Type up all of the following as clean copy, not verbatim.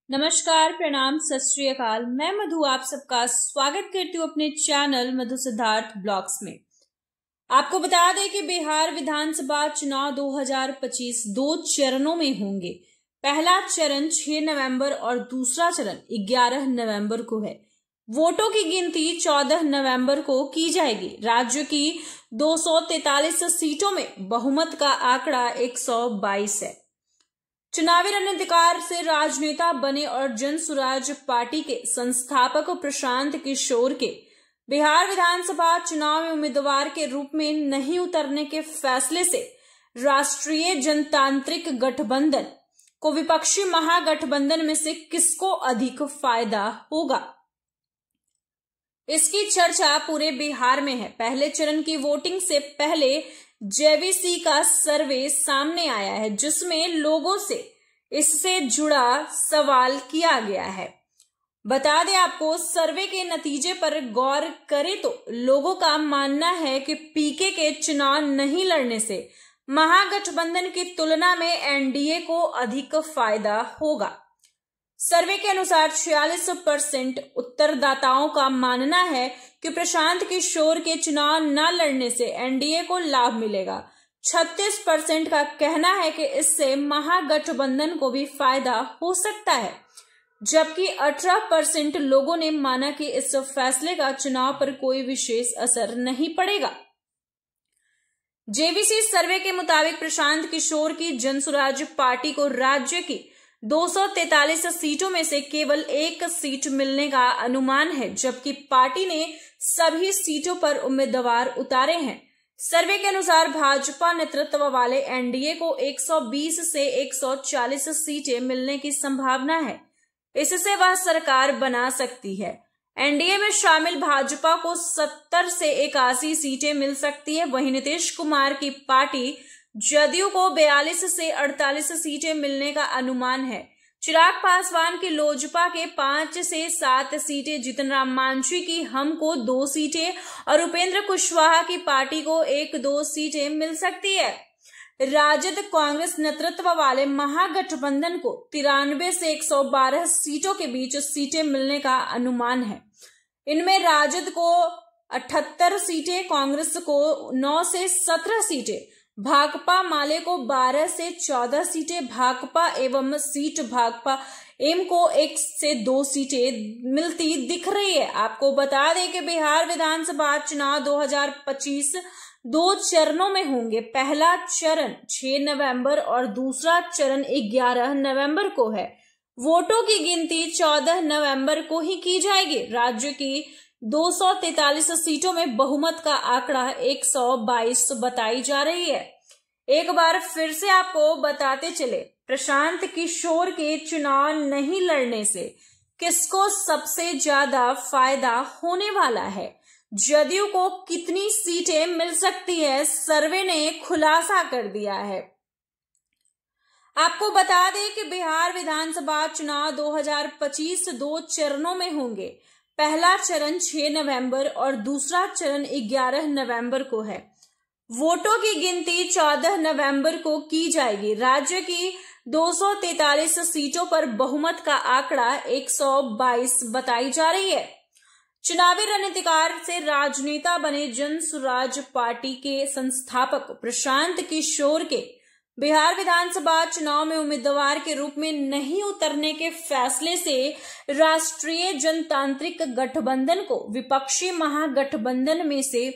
नमस्कार, प्रणाम, सत श्री अकाल। मैं मधु आप सबका स्वागत करती हूँ अपने चैनल मधु सिद्धार्थ ब्लॉग्स में। आपको बता दें कि बिहार विधानसभा चुनाव 2025 दो चरणों में होंगे। पहला चरण 6 नवंबर और दूसरा चरण 11 नवंबर को है। वोटों की गिनती 14 नवंबर को की जाएगी। राज्य की 243 सीटों में बहुमत का आंकड़ा 122 है। चुनावी रणनीतिकार से राजनेता बने और जन सुराज पार्टी के संस्थापक प्रशांत किशोर के बिहार विधानसभा चुनाव में उम्मीदवार के रूप में नहीं उतरने के फैसले से राष्ट्रीय जनतांत्रिक गठबंधन को विपक्षी महागठबंधन में से किसको अधिक फायदा होगा, इसकी चर्चा पूरे बिहार में है। पहले चरण की वोटिंग से पहले जेवीसी का सर्वे सामने आया है, जिसमें लोगों से इससे जुड़ा सवाल किया गया है। बता दें आपको, सर्वे के नतीजे पर गौर करें तो लोगों का मानना है कि पीके के चुनाव नहीं लड़ने से महागठबंधन की तुलना में एनडीए को अधिक फायदा होगा। सर्वे के अनुसार 46% उत्तरदाताओं का मानना है कि प्रशांत किशोर के चुनाव न लड़ने से एनडीए को लाभ मिलेगा। 36% का कहना है कि इससे महागठबंधन को भी फायदा हो सकता है, जबकि 18% लोगों ने माना कि इस फैसले का चुनाव पर कोई विशेष असर नहीं पड़ेगा। जेवीसी सर्वे के मुताबिक प्रशांत किशोर की जनसुराज पार्टी को राज्य की 243 सीटों में से केवल एक सीट मिलने का अनुमान है, जबकि पार्टी ने सभी सीटों पर उम्मीदवार उतारे हैं। सर्वे के अनुसार भाजपा नेतृत्व वाले एनडीए को 120 से 140 सीटें मिलने की संभावना है। इससे वह सरकार बना सकती है। एनडीए में शामिल भाजपा को 70 से 81 सीटें मिल सकती है। वहीं नीतीश कुमार की पार्टी जदयू को 42 से 48 सीटें मिलने का अनुमान है। चिराग पासवान की लोजपा के 5 से 7 सीटें, जीतन राम मांझी की हम को 2 सीटें और उपेंद्र कुशवाहा की पार्टी को 1-2 सीटें मिल सकती है। राजद कांग्रेस नेतृत्व वाले महागठबंधन को 93 से 112 सीटों के बीच सीटें मिलने का अनुमान है। इनमें राजद को 78 सीटें, कांग्रेस को 9 से 17 सीटें, भाकपा माले को 12 से 14 सीटें, भाकपा एवं सीट भाकपा एम को 1 से 2 सीटें मिलती दिख रही है। आपको बता दें कि बिहार विधानसभा चुनाव 2025 दो चरणों में होंगे। पहला चरण 6 नवंबर और दूसरा चरण 11 नवंबर को है। वोटों की गिनती 14 नवंबर को ही की जाएगी। राज्य की 243 सीटों में बहुमत का आंकड़ा 122 बताई जा रही है। एक बार फिर से आपको बताते चले, प्रशांत किशोर के चुनाव नहीं लड़ने से किसको सबसे ज्यादा फायदा होने वाला है, जदयू को कितनी सीटें मिल सकती है, सर्वे ने खुलासा कर दिया है। आपको बता दें कि बिहार विधानसभा चुनाव 2025 दो चरणों में होंगे। पहला चरण 6 नवंबर और दूसरा चरण 11 नवंबर को है। वोटों की गिनती 14 नवंबर को की जाएगी। राज्य की 243 सीटों पर बहुमत का आंकड़ा 122 बताई जा रही है। चुनावी रणनीतिकार से राजनेता बने जन सुराज पार्टी के संस्थापक प्रशांत किशोर के बिहार विधानसभा चुनाव में उम्मीदवार के रूप में नहीं उतरने के फैसले से राष्ट्रीय जनतांत्रिक गठबंधन को विपक्षी महागठबंधन में से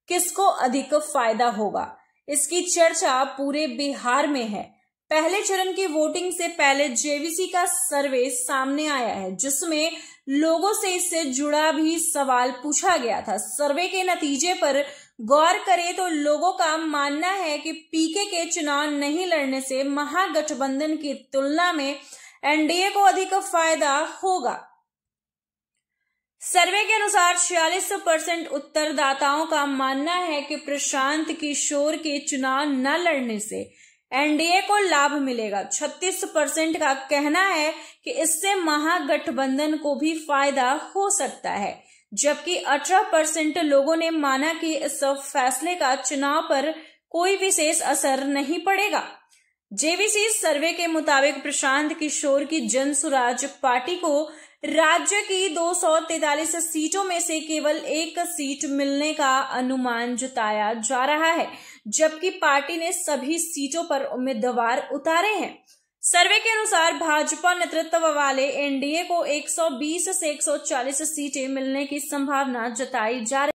किसको अधिक फायदा होगा, इसकी चर्चा पूरे बिहार में है। पहले चरण की वोटिंग से पहले जेवीसी का सर्वे सामने आया है, जिसमें लोगों से इससे जुड़ा भी सवाल पूछा गया था। सर्वे के नतीजे पर गौर करें तो लोगों का मानना है कि पीके के चुनाव नहीं लड़ने से महागठबंधन की तुलना में एनडीए को अधिक फायदा होगा। सर्वे के अनुसार 46% उत्तरदाताओं का मानना है कि प्रशांत किशोर के चुनाव न लड़ने से एनडीए को लाभ मिलेगा। 36% का कहना है कि इससे महागठबंधन को भी फायदा हो सकता है, जबकि 18% लोगों ने माना कि इस फैसले का चुनाव पर कोई विशेष असर नहीं पड़ेगा। जेवीसी सर्वे के मुताबिक प्रशांत किशोर की जन स्वराज पार्टी को राज्य की 243 सीटों में से केवल एक सीट मिलने का अनुमान जताया जा रहा है, जबकि पार्टी ने सभी सीटों पर उम्मीदवार उतारे हैं। सर्वे के अनुसार भाजपा नेतृत्व वाले एनडीए को 120 से 140 सीटें मिलने की संभावना जताई जा रही है।